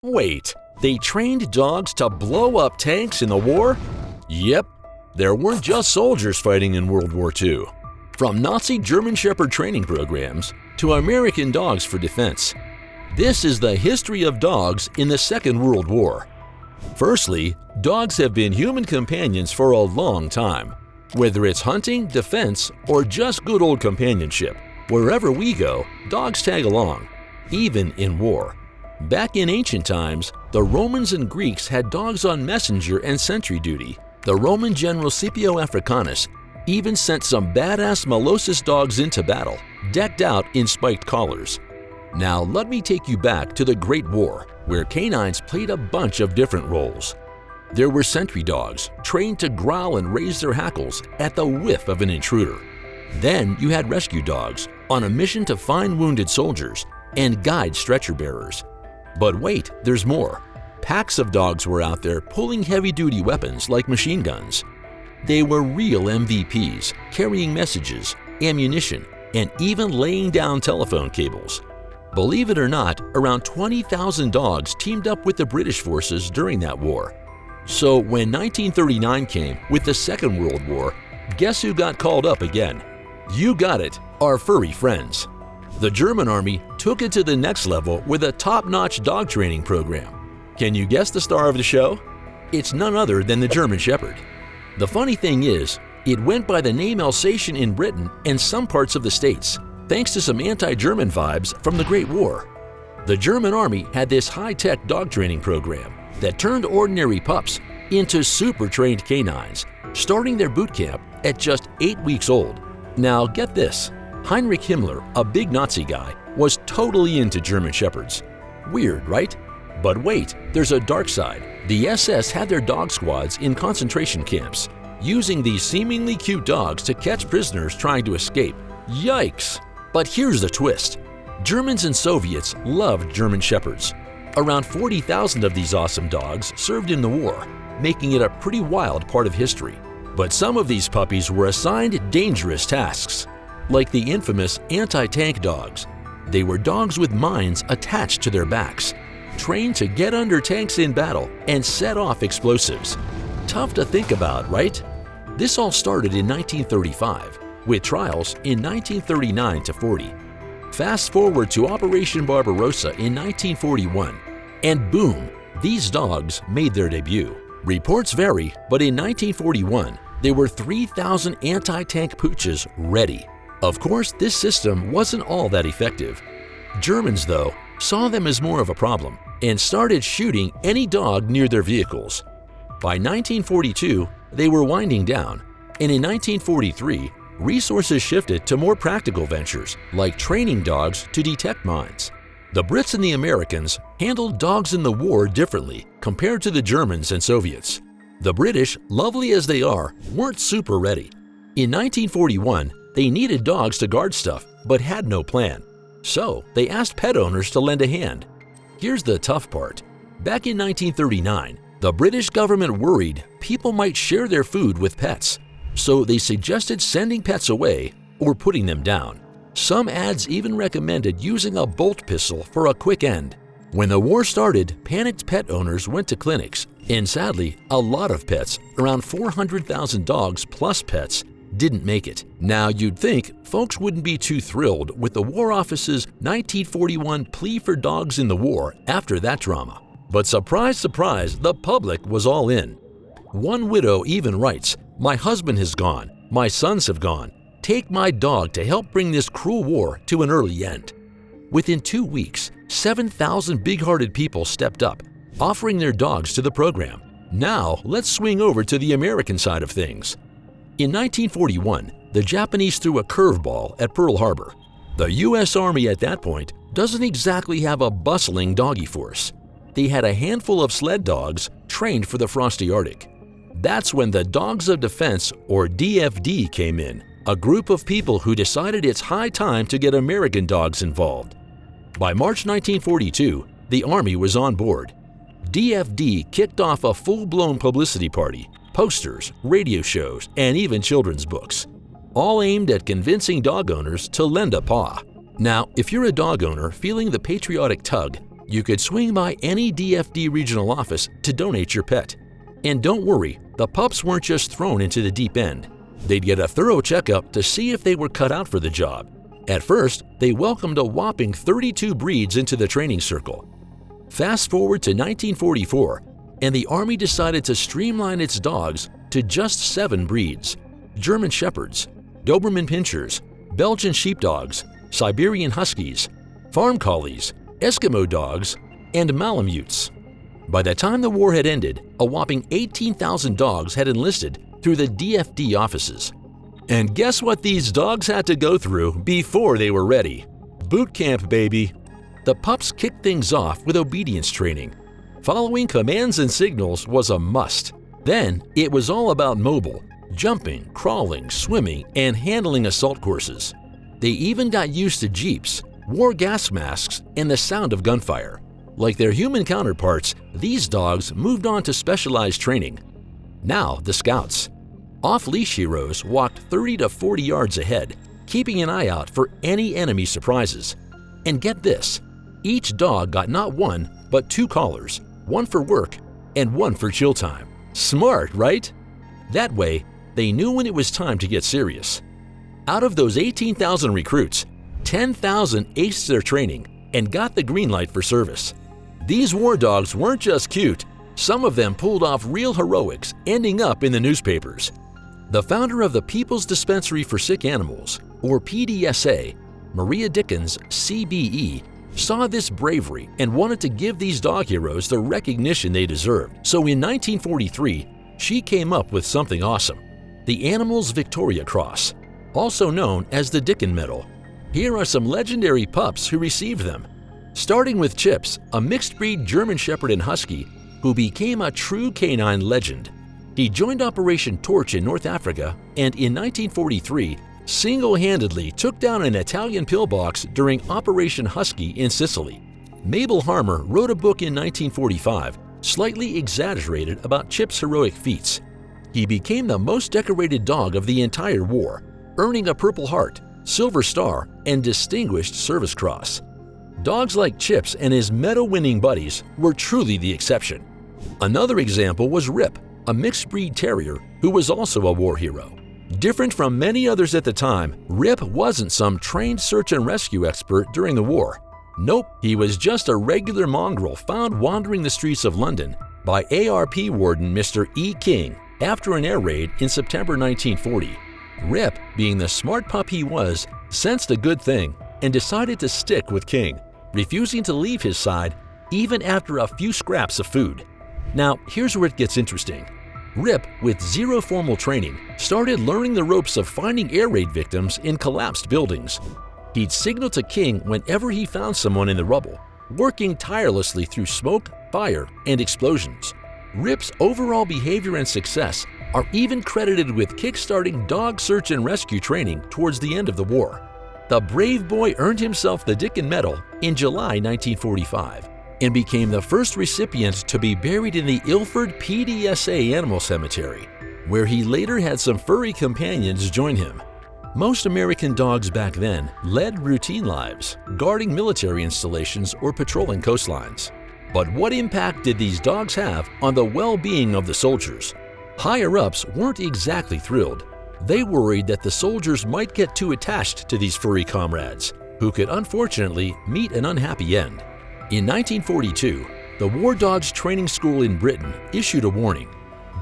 Wait, they trained dogs to blow up tanks in the war? Yep, there weren't just soldiers fighting in World War II. From Nazi German Shepherd training programs to American dogs for defense. This is the history of dogs in the Second World War. Firstly, dogs have been human companions for a long time. Whether it's hunting, defense, or just good old companionship, wherever we go, dogs tag along, even in war. Back in ancient times, the Romans and Greeks had dogs on messenger and sentry duty. The Roman general Scipio Africanus even sent some badass Molossus dogs into battle, decked out in spiked collars. Now let me take you back to the Great War, where canines played a bunch of different roles. There were sentry dogs, trained to growl and raise their hackles at the whiff of an intruder. Then you had rescue dogs, on a mission to find wounded soldiers and guide stretcher bearers. But wait, there's more. Packs of dogs were out there pulling heavy-duty weapons like machine guns. They were real MVPs, carrying messages, ammunition, and even laying down telephone cables. Believe it or not, around 20,000 dogs teamed up with the British forces during that war. So when 1939 came with the Second World War, guess who got called up again? You got it, our furry friends. The German army took it to the next level with a top-notch dog training program. Can you guess the star of the show? It's none other than the German Shepherd. The funny thing is, it went by the name Alsatian in Britain and some parts of the States, thanks to some anti-German vibes from the Great War. The German army had this high-tech dog training program that turned ordinary pups into super-trained canines, starting their boot camp at just 8 weeks old. Now get this. Heinrich Himmler, a big Nazi guy, was totally into German Shepherds. Weird, right? But wait, there's a dark side. The SS had their dog squads in concentration camps, using these seemingly cute dogs to catch prisoners trying to escape. Yikes! But here's the twist. Germans and Soviets loved German Shepherds. Around 40,000 of these awesome dogs served in the war, making it a pretty wild part of history. But some of these puppies were assigned dangerous tasks, like the infamous anti-tank dogs. They were dogs with mines attached to their backs, trained to get under tanks in battle and set off explosives. Tough to think about, right? This all started in 1935, with trials in 1939 to 40. Fast forward to Operation Barbarossa in 1941, and boom, these dogs made their debut. Reports vary, but in 1941, there were 3,000 anti-tank pooches ready. Of course, this system wasn't all that effective. Germans, though, saw them as more of a problem and started shooting any dog near their vehicles. By 1942, they were winding down, and in 1943, resources shifted to more practical ventures like training dogs to detect mines. The Brits and the Americans handled dogs in the war differently compared to the Germans and Soviets. The British, lovely as they are, weren't super ready. In 1941, they needed dogs to guard stuff, but had no plan. So they asked pet owners to lend a hand. Here's the tough part. Back in 1939, the British government worried people might share their food with pets. So they suggested sending pets away or putting them down. Some ads even recommended using a bolt pistol for a quick end. When the war started, panicked pet owners went to clinics, and sadly, a lot of pets, around 400,000 dogs plus pets, didn't make it. Now you'd think folks wouldn't be too thrilled with the War Office's 1941 plea for dogs in the war after that drama. But surprise, surprise, the public was all in. One widow even writes, "My husband has gone, my sons have gone. Take my dog to help bring this cruel war to an early end." Within 2 weeks, 7,000 big-hearted people stepped up, offering their dogs to the program. Now let's swing over to the American side of things. In 1941, the Japanese threw a curveball at Pearl Harbor. The U.S. Army at that point doesn't exactly have a bustling doggy force. They had a handful of sled dogs trained for the frosty Arctic. That's when the Dogs of Defense, or DFD, came in, a group of people who decided it's high time to get American dogs involved. By March 1942, the Army was on board. DFD kicked off a full-blown publicity party, posters, radio shows, and even children's books, all aimed at convincing dog owners to lend a paw. Now, if you're a dog owner feeling the patriotic tug, You could swing by any DFD regional office to donate your pet. And don't worry, the pups weren't just thrown into the deep end. They'd get a thorough checkup to see if they were cut out for the job. At first, they welcomed a whopping 32 breeds into the training circle. Fast forward to 1944, and the Army decided to streamline its dogs to just 7 breeds: German Shepherds, Doberman Pinschers, Belgian Sheepdogs, Siberian Huskies, Farm Collies, Eskimo Dogs, and Malamutes. By the time the war had ended, a whopping 18,000 dogs had enlisted through the DFD offices. And guess what these dogs had to go through before they were ready? Boot camp, baby! The pups kicked things off with obedience training. Following commands and signals was a must. Then it was all about mobile, jumping, crawling, swimming, and handling assault courses. They even got used to jeeps, wore gas masks, and the sound of gunfire. Like their human counterparts, these dogs moved on to specialized training. Now the Scouts. Off-leash heroes walked 30 to 40 yards ahead, keeping an eye out for any enemy surprises. And get this, each dog got not 1, but 2 collars, one for work and one for chill time. Smart, right? That way, they knew when it was time to get serious. Out of those 18,000 recruits, 10,000 aced their training and got the green light for service. These war dogs weren't just cute, some of them pulled off real heroics, ending up in the newspapers. The founder of the People's Dispensary for Sick Animals, or PDSA, Maria Dickens, CBE, saw this bravery and wanted to give these dog heroes the recognition they deserved. So in 1943, she came up with something awesome: the Animals Victoria Cross, also known as the Dicken Medal. Here are some legendary pups who received them. Starting with Chips, a mixed-breed German Shepherd and Husky who became a true canine legend. He joined Operation Torch in North Africa and in 1943 single-handedly took down an Italian pillbox during Operation Husky in Sicily. Mabel Harmer wrote a book in 1945, slightly exaggerated about Chip's heroic feats. He became the most decorated dog of the entire war, earning a Purple Heart, Silver Star, and Distinguished Service Cross. Dogs like Chips and his medal-winning buddies were truly the exception. Another example was Rip, a mixed-breed terrier who was also a war hero. Different from many others at the time, Rip wasn't some trained search and rescue expert during the war. Nope, he was just a regular mongrel found wandering the streets of London by ARP warden Mr. E. King after an air raid in September 1940. Rip, being the smart pup he was, sensed a good thing and decided to stick with King, refusing to leave his side even after a few scraps of food. Now, here's where it gets interesting. Rip, with zero formal training, started learning the ropes of finding air raid victims in collapsed buildings. He'd signal to King whenever he found someone in the rubble, working tirelessly through smoke, fire, and explosions. Rip's overall behavior and success are even credited with kickstarting dog search and rescue training towards the end of the war. The brave boy earned himself the Dicken Medal in July 1945 and became the first recipient to be buried in the Ilford PDSA Animal Cemetery, where he later had some furry companions join him. Most American dogs back then led routine lives, guarding military installations or patrolling coastlines. But what impact did these dogs have on the well-being of the soldiers? Higher-ups weren't exactly thrilled. They worried that the soldiers might get too attached to these furry comrades, who could unfortunately meet an unhappy end. In 1942, the War Dogs Training School in Britain issued a warning: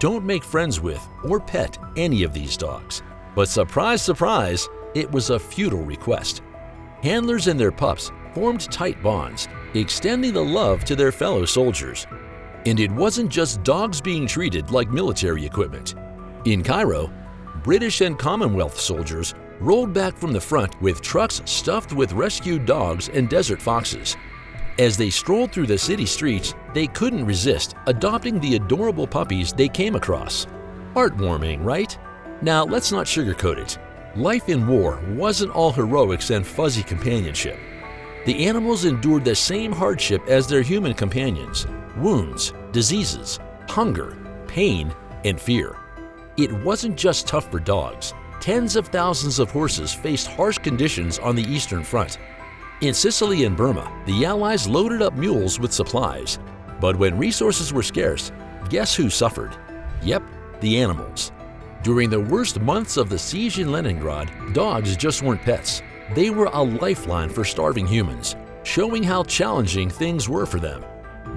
don't make friends with or pet any of these dogs. But surprise, surprise, it was a futile request. Handlers and their pups formed tight bonds, extending the love to their fellow soldiers. And it wasn't just dogs being treated like military equipment. In Cairo, British and Commonwealth soldiers rolled back from the front with trucks stuffed with rescued dogs and desert foxes. As they strolled through the city streets, they couldn't resist adopting the adorable puppies they came across. Heartwarming, right? Now, let's not sugarcoat it. Life in war wasn't all heroics and fuzzy companionship. The animals endured the same hardship as their human companions: wounds, diseases, hunger, pain, and fear. It wasn't just tough for dogs. Tens of thousands of horses faced harsh conditions on the Eastern Front. In Sicily and Burma, the Allies loaded up mules with supplies. But when resources were scarce, guess who suffered? Yep, the animals. During the worst months of the siege in Leningrad, dogs just weren't pets. They were a lifeline for starving humans, showing how challenging things were for them.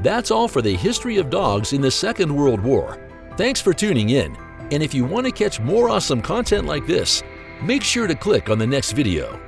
That's all for the history of dogs in the Second World War. Thanks for tuning in, and if you want to catch more awesome content like this, make sure to click on the next video.